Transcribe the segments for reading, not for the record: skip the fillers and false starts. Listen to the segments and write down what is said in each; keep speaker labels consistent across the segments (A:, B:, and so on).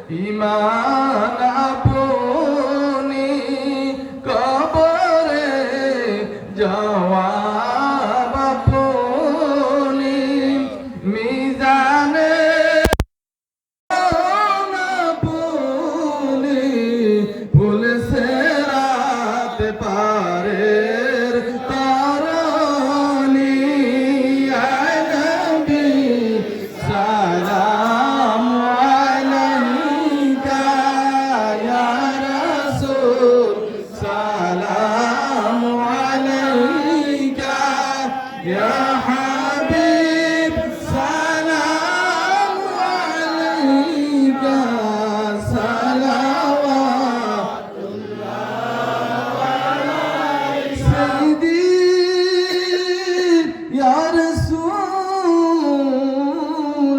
A: ইমান আপনি কবরে জবাব আপনি মিজানে আপনি ফুল সেরাতে পারে তারানি আয় নবী সালাম আলাইকা ইয়া রাসূল সালাম আলাইকা ইয়া হাবিব সালাম আলাইকা या रसूल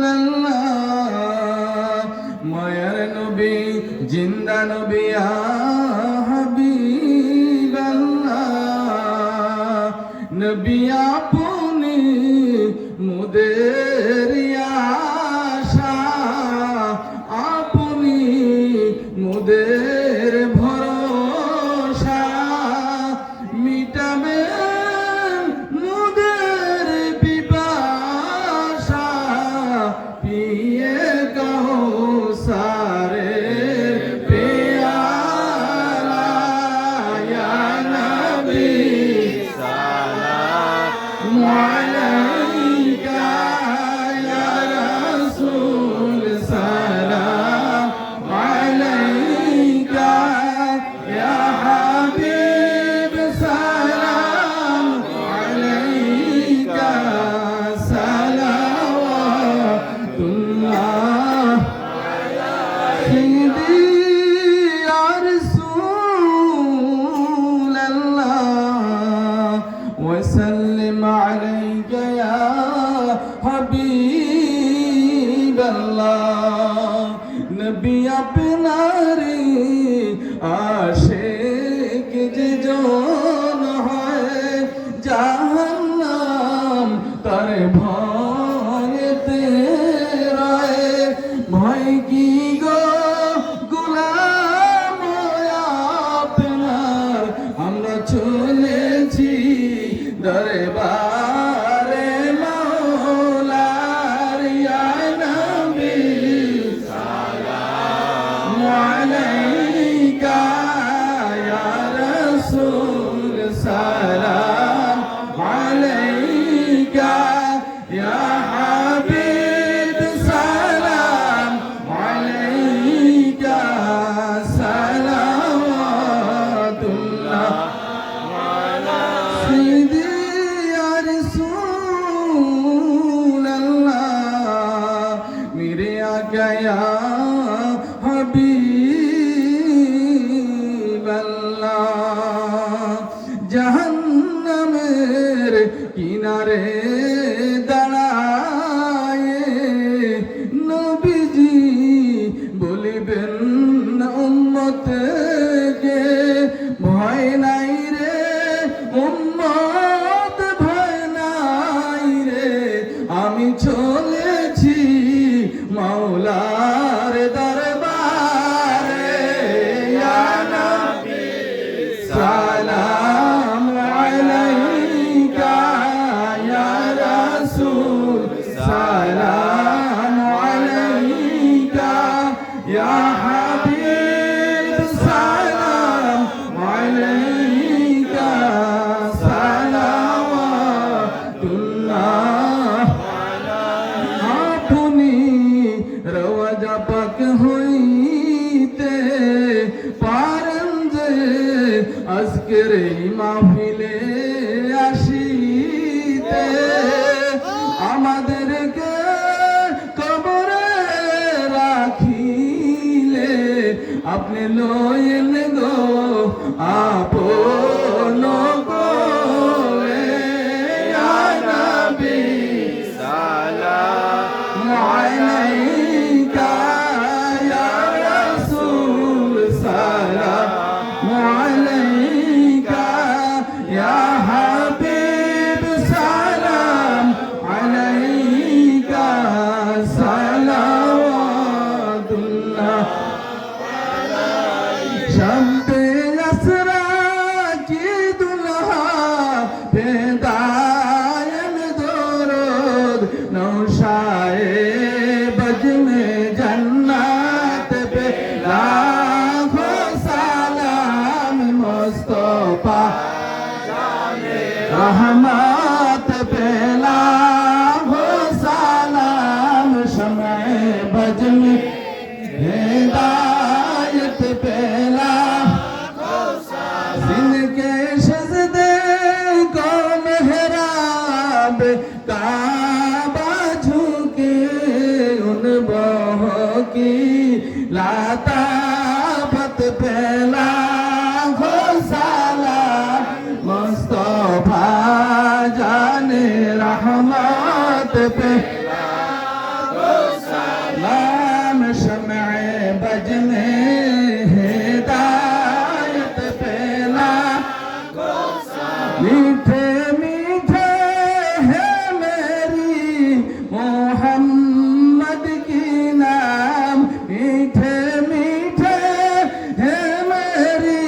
A: अल्लाह मायर नबी जिंदा नबी या हबीब अल्लाह नबी आपने मुदेर आशा आपनी मुदेर भरोसा मिटाबे पिए कहो सारे प्यारा या नबी सलाम अलैका या रसूल सलाम अलैका या हबीब सलाम अलैका وسلم عليك يا حبيب الله نبي আপনারে আশিক যে জন হয় জাহান্নাম তার ভয়েতে রয় ভয় কি গো গোলাম আপনার আমরা চলেছি দরবারে মওলার ইয়া নবী সালাম আলাইকা ইয়া রাসূল সালাম আলাইকা ইয়া হাবিব সালাম আলাইকা সালাওয়াতুল্লাহ गया हबीब अल्लाह जहन्नमेर किनारे दाঁড়ায়ে নবীজি বলিবেন উম্মতকে ভয় নাই রে উম্মত ভয় নাই রে আমি চলেছি মাওলার দরবারে ইয়া নবী সালাম আলাইকা ইয়া রাসূল সালাম আলাইকা ইয়া হাবিব সালাম আলাইকা সালাওয়াতুল্লাহ রওজা পাক হইতে পারেন যে আজকের এই মাহফিলে আসিতে আমাদেরকে কবরে রাখিলে আপনি লয়েন গো আপন কোলে ইয়া নবী সালাম আলাইকা ইয়া রাসূল সালাম আলাইকা ইয়া হাবিব সালাম আলাইকা সালাওয়াতুল্লাহ रहमत पेला हो सलाम शम्ए बज में हिदायत पेला जिनके सजदे को मेहराब काबा झुके उन बहों की लाताफत पेला हो सलाम मुस्तफा जाने रहमत पेला हो सलाम शम्ए बज में हिदायत पेला मीठे मीठे है मेरी मोहम्मद की नाम मीठे मीठे है मेरी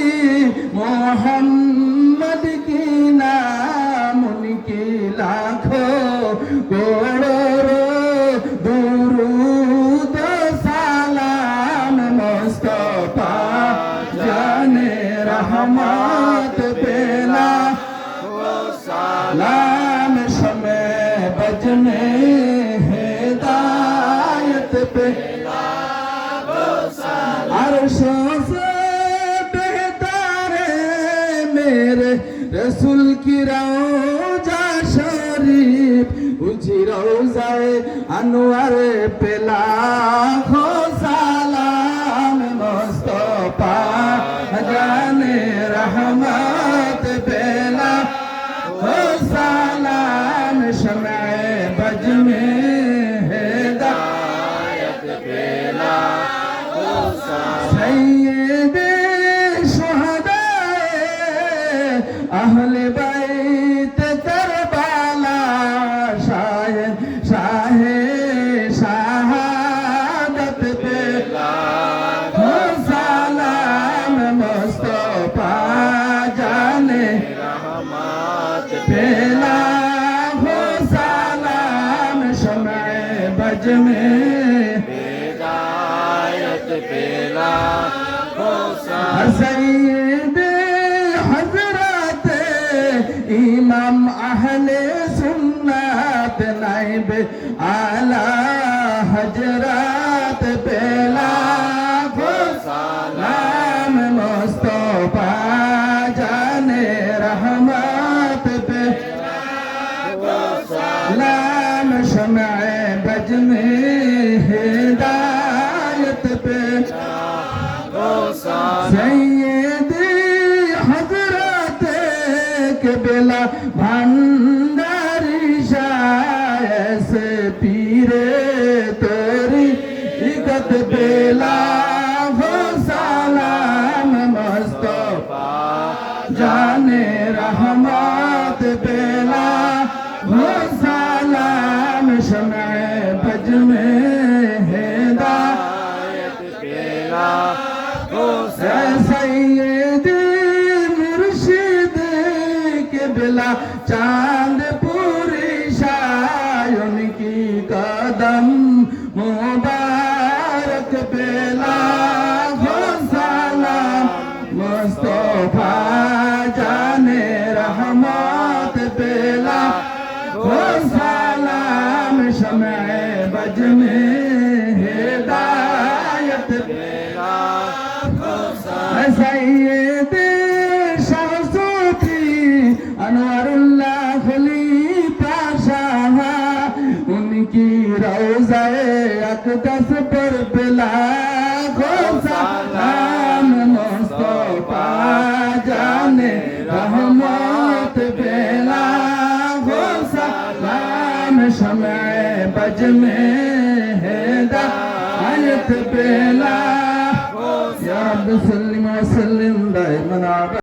A: मोहम्मद की नाम उनकी लाखों करोड़ों दुरूद सलाम मुस्तफा जाने रहमत पेला सलाम शम्ए बज में हिदायत पेला अर्शों से बेहतर है मेरे रसूल की रौजा शरीफ उजी रौजाए अनवर पेला हो सलाम मुस्तफा जाने रहमत पेला हो सलाम शम्ए बज में हिदायत पेला हो सैयदे शुहदाए अहले बैत करबला शाहे शहादत पेला हो सलाम मुस्तफा जाने रहमत पेला हो सलाम शम्ए बज में हिदायत पेला हो सैयदे हजरत इमाम अहले सुन्नत नाइब आला हजरत पेला हो सलाम मुस्तफा जाने रहमत पेला हो सलाम शम्ए बज में हिदायत पेला हो सैयदी हजरत के बेला भंडारी शायस पीरे तोरी इकत बेला हो सलाम मुस्तफा जाने रहमत बेला हो सलाम शम्ए बज में हिदायत पेला हो सैयदी मुर्शिद के बिला चांद पूरी शायन की कदम मुबारक पेला हो सलाम मुस्तफा जाने रहमत पेला हो सलाम शम्ए बज में हिदायत पेला हो सैयदे शाह सूफी अनवरुल्लाह खलीफा शाह उनकी रौज़ाए अक़दस पर बिला हो सलाम मुस्तफा जाने रहमत पेला हो सलाम शम्ए बज में हिदायत पेला या रब्बि सल्लिम व सल्लिम दाइमन